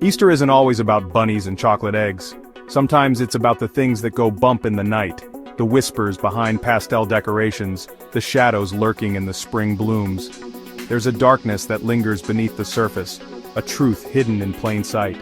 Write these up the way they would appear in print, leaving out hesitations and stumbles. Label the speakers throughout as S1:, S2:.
S1: Easter isn't always about bunnies and chocolate eggs. Sometimes it's about the things that go bump in the night, the whispers behind pastel decorations, the shadows lurking in the spring blooms. There's a darkness that lingers beneath the surface, a truth hidden in plain sight.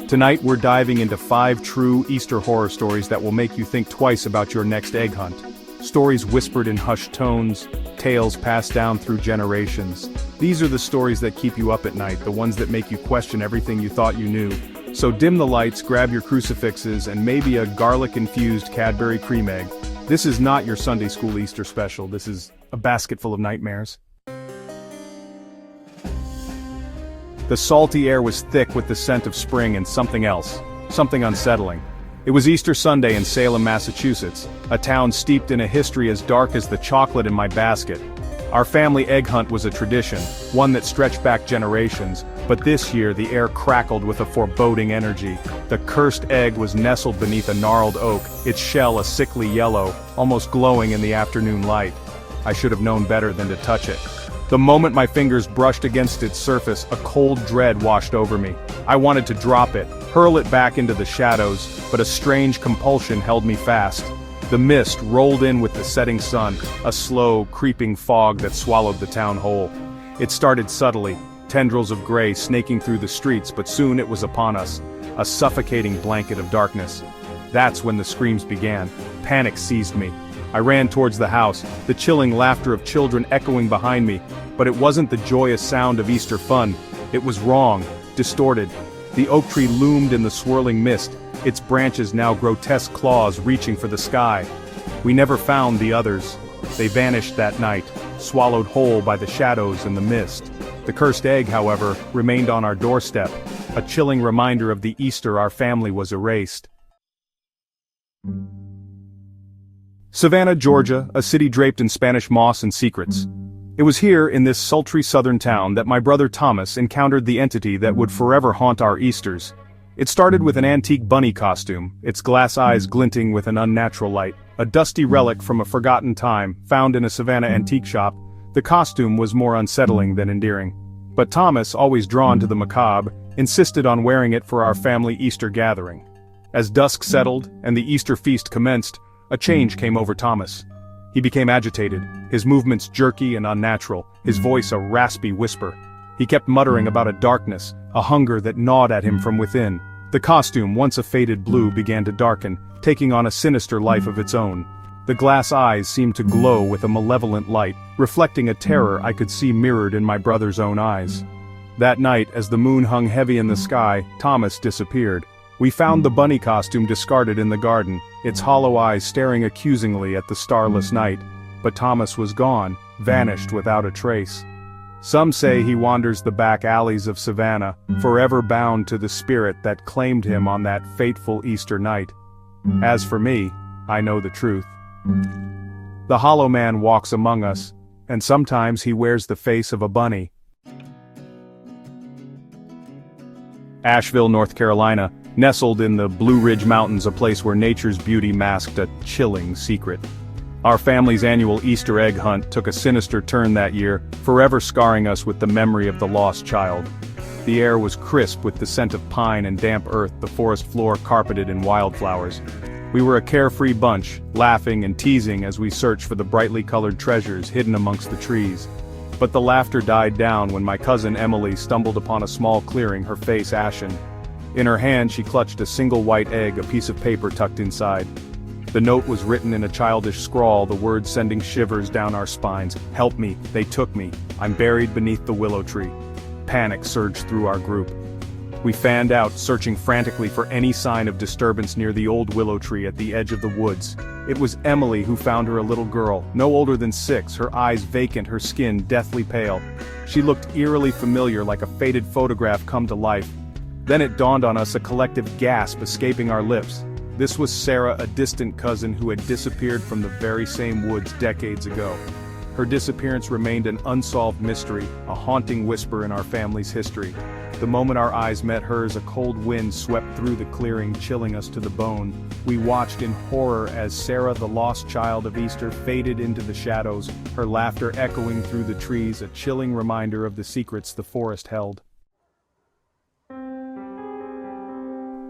S1: Tonight we're diving into 5 true Easter horror stories that will make you think twice about your next egg hunt. Stories whispered in hushed tones, tales passed down through generations. These are the stories that keep you up at night, the ones that make you question everything you thought you knew. So dim the lights, grab your crucifixes, and maybe a garlic-infused Cadbury cream egg. This is not your Sunday school Easter special, this is a basket full of nightmares. The salty air was thick with the scent of spring and something else, something unsettling. It was Easter Sunday in Salem, Massachusetts, a town steeped in a history as dark as the chocolate in my basket. Our family egg hunt was a tradition, one that stretched back generations, but this year the air crackled with a foreboding energy. The cursed egg was nestled beneath a gnarled oak, its shell a sickly yellow, almost glowing in the afternoon light. I should have known better than to touch it. The moment my fingers brushed against its surface, a cold dread washed over me. I wanted to drop it, hurl it back into the shadows, but a strange compulsion held me fast. The mist rolled in with the setting sun, a slow, creeping fog that swallowed the town whole. It started subtly, tendrils of gray snaking through the streets, but soon it was upon us, a suffocating blanket of darkness. That's when the screams began. Panic seized me. I ran towards the house, the chilling laughter of children echoing behind me, but it wasn't the joyous sound of Easter fun. It was wrong, distorted. The oak tree loomed in the swirling mist, its branches now grotesque claws reaching for the sky. We never found the others. They vanished that night, swallowed whole by the shadows and the mist. The cursed egg, however, remained on our doorstep, a chilling reminder of the Easter our family was erased. Savannah, Georgia, a city draped in Spanish moss and secrets. It was here, in this sultry southern town, that my brother Thomas encountered the entity that would forever haunt our Easters. It started with an antique bunny costume, its glass eyes glinting with an unnatural light. A dusty relic from a forgotten time, found in a Savannah antique shop, the costume was more unsettling than endearing. But Thomas, always drawn to the macabre, insisted on wearing it for our family Easter gathering. As dusk settled, and the Easter feast commenced, a change came over Thomas. He became agitated, his movements jerky and unnatural, his voice a raspy whisper. He kept muttering about a darkness, a hunger that gnawed at him from within. The costume, once a faded blue, began to darken, taking on a sinister life of its own. The glass eyes seemed to glow with a malevolent light, reflecting a terror I could see mirrored in my brother's own eyes. That night, as the moon hung heavy in the sky, Thomas disappeared. We found the bunny costume discarded in the garden, its hollow eyes staring accusingly at the starless night. But Thomas was gone, vanished without a trace. Some say he wanders the back alleys of Savannah, forever bound to the spirit that claimed him on that fateful Easter night. As for me, I know the truth. The Hollow Man walks among us, and sometimes he wears the face of a bunny. Asheville, North Carolina, nestled in the Blue Ridge Mountains, a place where nature's beauty masked a chilling secret. Our family's annual Easter egg hunt took a sinister turn that year, forever scarring us with the memory of the lost child. The air was crisp with the scent of pine and damp earth, the forest floor carpeted in wildflowers. We were a carefree bunch, laughing and teasing as we searched for the brightly colored treasures hidden amongst the trees. But the laughter died down when my cousin Emily stumbled upon a small clearing, her face ashen. In her hand she clutched a single white egg, a piece of paper tucked inside. The note was written in a childish scrawl, the words sending shivers down our spines. "Help me, they took me. I'm buried beneath the willow tree." Panic surged through our group. We fanned out, searching frantically for any sign of disturbance near the old willow tree at the edge of the woods. It was Emily who found her, a little girl, no older than 6, her eyes vacant, her skin deathly pale. She looked eerily familiar, like a faded photograph come to life. Then it dawned on us, a collective gasp escaping our lips. This was Sarah, a distant cousin who had disappeared from the very same woods decades ago. Her disappearance remained an unsolved mystery, a haunting whisper in our family's history. The moment our eyes met hers, a cold wind swept through the clearing, chilling us to the bone. We watched in horror as Sarah, the lost child of Easter, faded into the shadows, her laughter echoing through the trees, a chilling reminder of the secrets the forest held.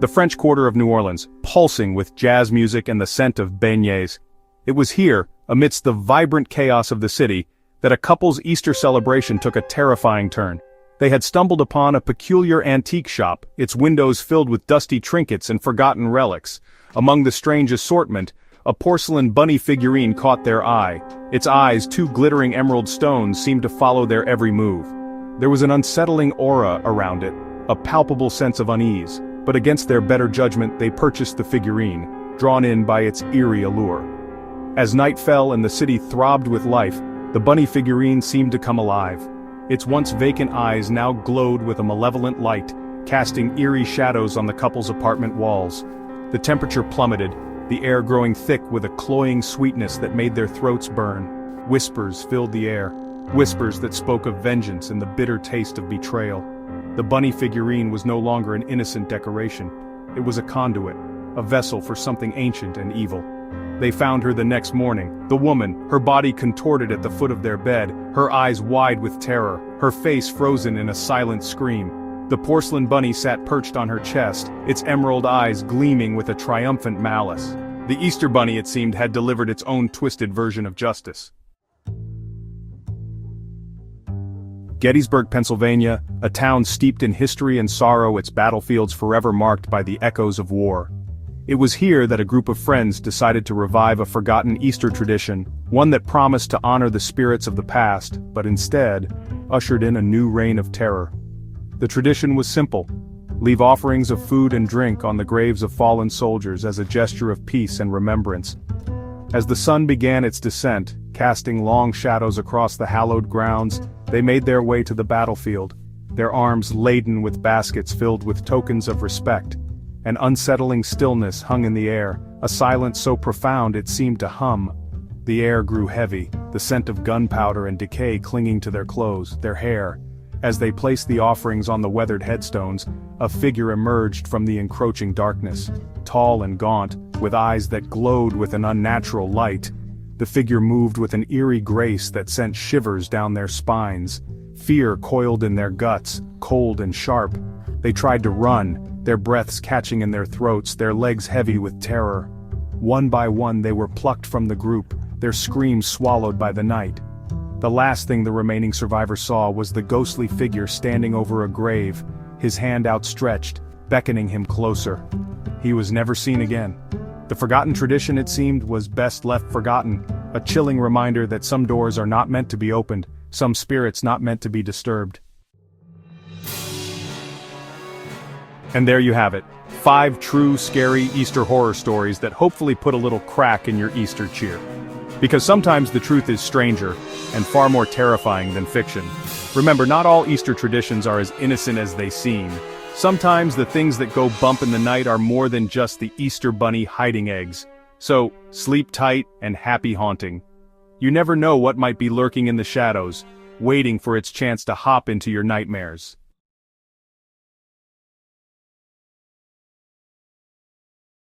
S1: The French Quarter of New Orleans, pulsing with jazz music and the scent of beignets. It was here, amidst the vibrant chaos of the city, that a couple's Easter celebration took a terrifying turn. They had stumbled upon a peculiar antique shop, its windows filled with dusty trinkets and forgotten relics. Among the strange assortment, a porcelain bunny figurine caught their eye. Its eyes, two glittering emerald stones, seemed to follow their every move. There was an unsettling aura around it, a palpable sense of unease, but against their better judgment they purchased the figurine, drawn in by its eerie allure. As night fell and the city throbbed with life, the bunny figurine seemed to come alive. Its once vacant eyes now glowed with a malevolent light, casting eerie shadows on the couple's apartment walls. The temperature plummeted, the air growing thick with a cloying sweetness that made their throats burn. Whispers filled the air, whispers that spoke of vengeance and the bitter taste of betrayal. The bunny figurine was no longer an innocent decoration. It was a conduit, a vessel for something ancient and evil. They found her the next morning, the woman, her body contorted at the foot of their bed, her eyes wide with terror, her face frozen in a silent scream. The porcelain bunny sat perched on her chest, its emerald eyes gleaming with a triumphant malice. The Easter bunny, it seemed, had delivered its own twisted version of justice. Gettysburg, Pennsylvania, a town steeped in history and sorrow, its battlefields forever marked by the echoes of war. It was here that a group of friends decided to revive a forgotten Easter tradition, one that promised to honor the spirits of the past, but instead ushered in a new reign of terror. The tradition was simple: leave offerings of food and drink on the graves of fallen soldiers as a gesture of peace and remembrance. As the sun began its descent, casting long shadows across the hallowed grounds, they made their way to the battlefield, their arms laden with baskets filled with tokens of respect. An unsettling stillness hung in the air, a silence so profound it seemed to hum. The air grew heavy, the scent of gunpowder and decay clinging to their clothes, their hair. As they placed the offerings on the weathered headstones, a figure emerged from the encroaching darkness. Tall and gaunt, with eyes that glowed with an unnatural light, the figure moved with an eerie grace that sent shivers down their spines. Fear coiled in their guts, cold and sharp. They tried to run, their breaths catching in their throats, their legs heavy with terror. One by one they were plucked from the group, their screams swallowed by the night. The last thing the remaining survivor saw was the ghostly figure standing over a grave, his hand outstretched, beckoning him closer. He was never seen again. The forgotten tradition, it seemed, was best left forgotten, a chilling reminder that some doors are not meant to be opened, some spirits not meant to be disturbed. And there you have it, 5 true scary Easter horror stories that hopefully put a little crack in your Easter cheer. Because sometimes the truth is stranger and far more terrifying than fiction. Remember, not all Easter traditions are as innocent as they seem. Sometimes the things that go bump in the night are more than just the Easter bunny hiding eggs. So, sleep tight and happy haunting. You never know what might be lurking in the shadows, waiting for its chance to hop into your nightmares.